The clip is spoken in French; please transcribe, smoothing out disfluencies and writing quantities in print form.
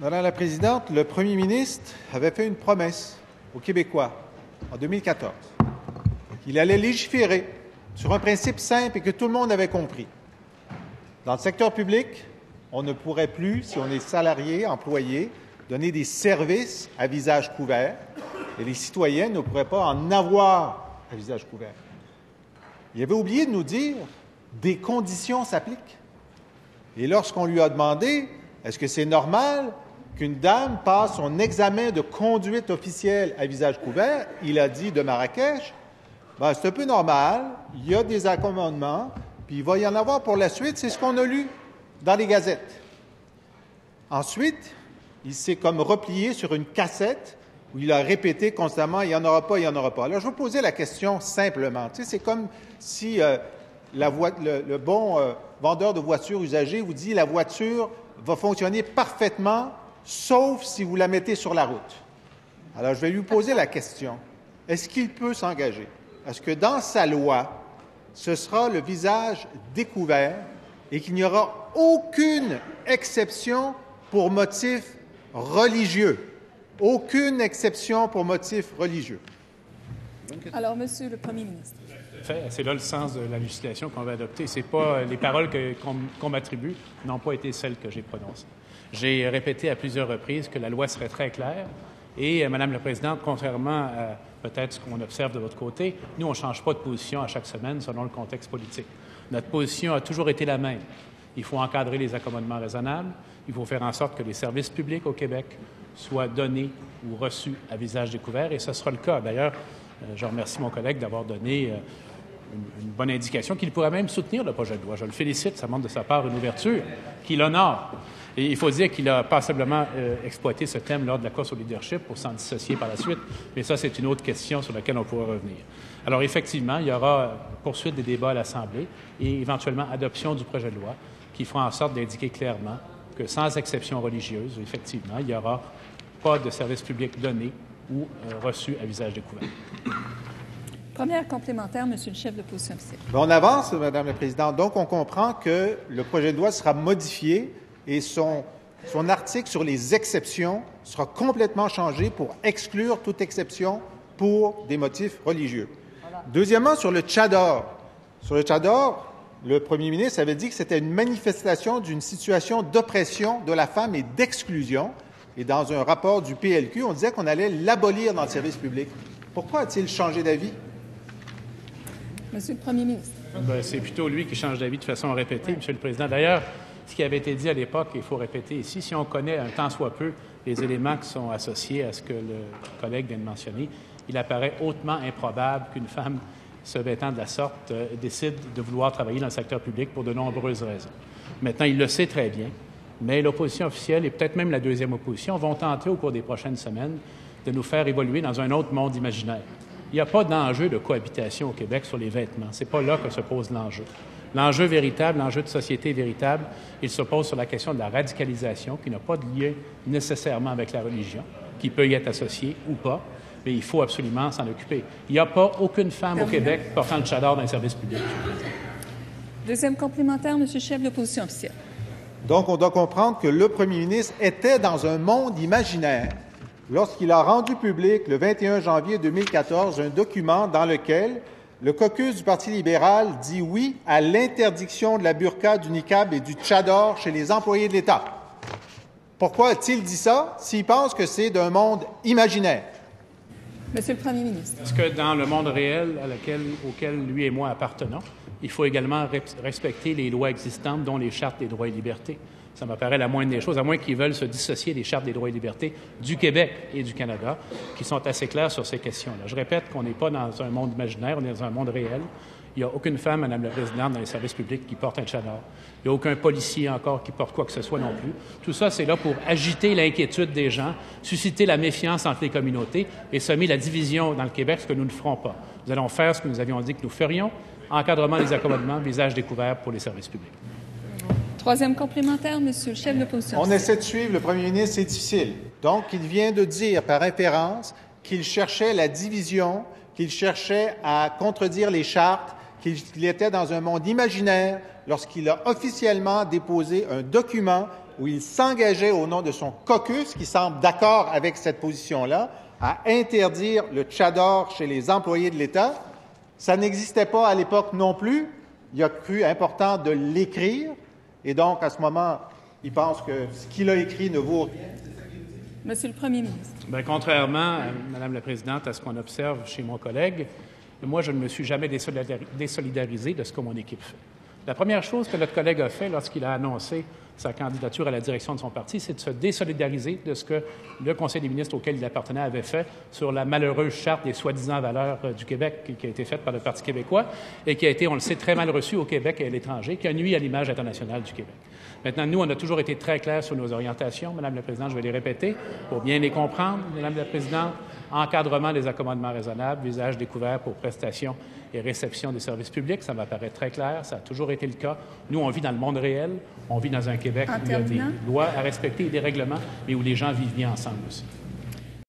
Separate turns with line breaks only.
Madame la Présidente, le Premier ministre avait fait une promesse aux Québécois en 2014 qu'il allait légiférer sur un principe simple et que tout le monde avait compris. Dans le secteur public, on ne pourrait plus, si on est salarié, employé, donner des services à visage couvert et les citoyens ne pourraient pas en avoir à visage couvert. Il avait oublié de nous dire des conditions s'appliquent. Et lorsqu'on lui a demandé est-ce que c'est normal qu'une dame passe son examen de conduite officielle à visage couvert, il a dit de Marrakech, c'est un peu normal, il y a des accommodements, puis il va y en avoir pour la suite, c'est ce qu'on a lu dans les gazettes. Ensuite, il s'est comme replié sur une cassette où il a répété constamment « il n'y en aura pas, il n'y en aura pas ». Alors, je vais vous poser la question simplement. Tu sais, c'est comme si le bon vendeur de voitures usagées vous dit « la voiture va fonctionner parfaitement, sauf si vous la mettez sur la route ». Alors, je vais lui poser la question. Est-ce qu'il peut s'engager? Est-ce que dans sa loi, ce sera le visage découvert et qu'il n'y aura aucune exception pour motif religieux? Aucune exception pour motif religieux.
Alors, Monsieur le Premier ministre.
C'est là le sens de la législation qu'on va adopter. C'est pas les paroles qu'on m'attribue n'ont pas été celles que j'ai prononcées. J'ai répété à plusieurs reprises que la loi serait très claire et, Madame la Présidente, contrairement à peut-être ce qu'on observe de votre côté, nous, on ne change pas de position à chaque semaine selon le contexte politique. Notre position a toujours été la même. Il faut encadrer les accommodements raisonnables. Il faut faire en sorte que les services publics au Québec soient donnés ou reçus à visage découvert, et ce sera le cas. D'ailleurs, je remercie mon collègue d'avoir donné une bonne indication qu'il pourrait même soutenir le projet de loi. Je le félicite, ça montre de sa part une ouverture qui l'honore. Et il faut dire qu'il a passablement exploité ce thème lors de la course au leadership pour s'en dissocier par la suite, mais ça, c'est une autre question sur laquelle on pourra revenir. Alors, effectivement, il y aura poursuite des débats à l'Assemblée et éventuellement adoption du projet de loi qui fera en sorte d'indiquer clairement que sans exception religieuse, effectivement, il n'y aura pas de service public donné ou reçu à visage découvert.
Première complémentaire, Monsieur le chef de l'opposition officielle.
On avance, Madame la Présidente. Donc, on comprend que le projet de loi sera modifié et son article sur les exceptions sera complètement changé pour exclure toute exception pour des motifs religieux. Voilà. Deuxièmement, sur le tchador. Sur le tchador, le premier ministre avait dit que c'était une manifestation d'une situation d'oppression de la femme et d'exclusion. Et dans un rapport du PLQ, on disait qu'on allait l'abolir dans le service public. Pourquoi a-t-il changé d'avis?
Monsieur le Premier ministre.
C'est plutôt lui qui change d'avis de façon répétée, Monsieur le Président. D'ailleurs, ce qui avait été dit à l'époque, il faut répéter ici, si on connaît un tant soit peu les éléments qui sont associés à ce que le collègue vient de mentionner, il apparaît hautement improbable qu'une femme se vêtant de la sorte décide de vouloir travailler dans le secteur public pour de nombreuses raisons. Maintenant, il le sait très bien, mais l'opposition officielle et peut-être même la deuxième opposition vont tenter au cours des prochaines semaines de nous faire évoluer dans un autre monde imaginaire. Il n'y a pas d'enjeu de cohabitation au Québec sur les vêtements. Ce n'est pas là que se pose l'enjeu. L'enjeu véritable, l'enjeu de société véritable, il se pose sur la question de la radicalisation qui n'a pas de lien nécessairement avec la religion, qui peut y être associée ou pas, mais il faut absolument s'en occuper. Il n'y a pas aucune femme au Québec portant le tchador dans les services publics.
Deuxième complémentaire, Monsieur le chef de l'opposition officielle.
Donc, on doit comprendre que le premier ministre était dans un monde imaginaire lorsqu'il a rendu public, le 21 janvier 2014, un document dans lequel le caucus du Parti libéral dit oui à l'interdiction de la burqa, du niqab et du tchador chez les employés de l'État. Pourquoi a-t-il dit ça s'il pense que c'est d'un monde imaginaire?
Monsieur le Premier ministre.
Parce que dans le monde réel auquel lui et moi appartenons, il faut également respecter les lois existantes, dont les chartes des droits et libertés. Ça m'apparaît la moindre des choses, à moins qu'ils veulent se dissocier des chartes des droits et libertés du Québec et du Canada, qui sont assez clairs sur ces questions-là. Je répète qu'on n'est pas dans un monde imaginaire, on est dans un monde réel. Il n'y a aucune femme, Madame la Présidente, dans les services publics qui porte un tchador. Il n'y a aucun policier encore qui porte quoi que ce soit non plus. Tout ça, c'est là pour agiter l'inquiétude des gens, susciter la méfiance entre les communautés et semer la division dans le Québec, ce que nous ne ferons pas. Nous allons faire ce que nous avions dit que nous ferions, encadrement des accommodements, visage découvert pour les services publics.
Troisième complémentaire, Monsieur le chef de l'opposition.
On essaie de suivre le premier ministre, c'est difficile. Donc, il vient de dire par inférence qu'il cherchait la division, qu'il cherchait à contredire les chartes, qu'il était dans un monde imaginaire lorsqu'il a officiellement déposé un document où il s'engageait au nom de son caucus, qui semble d'accord avec cette position-là, à interdire le tchador chez les employés de l'État. Ça n'existait pas à l'époque non plus. Il a cru important de l'écrire. Et donc, à ce moment, il pense que ce qu'il a écrit ne vaut rien.
Monsieur le Premier ministre.
Bien, contrairement, Madame la Présidente, à ce qu'on observe chez mon collègue, moi, je ne me suis jamais désolidarisé de ce que mon équipe fait. La première chose que notre collègue a fait lorsqu'il a annoncé sa candidature à la direction de son parti, c'est de se désolidariser de ce que le Conseil des ministres auquel il appartenait avait fait sur la malheureuse charte des soi-disant valeurs du Québec qui a été faite par le Parti québécois et qui a été, on le sait, très mal reçue au Québec et à l'étranger, qui a nui à l'image internationale du Québec. Maintenant, nous, on a toujours été très clairs sur nos orientations. Madame la Présidente, je vais les répéter pour bien les comprendre. Madame la Présidente, encadrement des accommodements raisonnables, visage découvert pour prestations et réception des services publics, ça m'apparaît très clair, ça a toujours été le cas. Nous, on vit dans le monde réel, on vit dans un Québec où il y a des lois à respecter et des règlements, mais où les gens vivent bien ensemble aussi.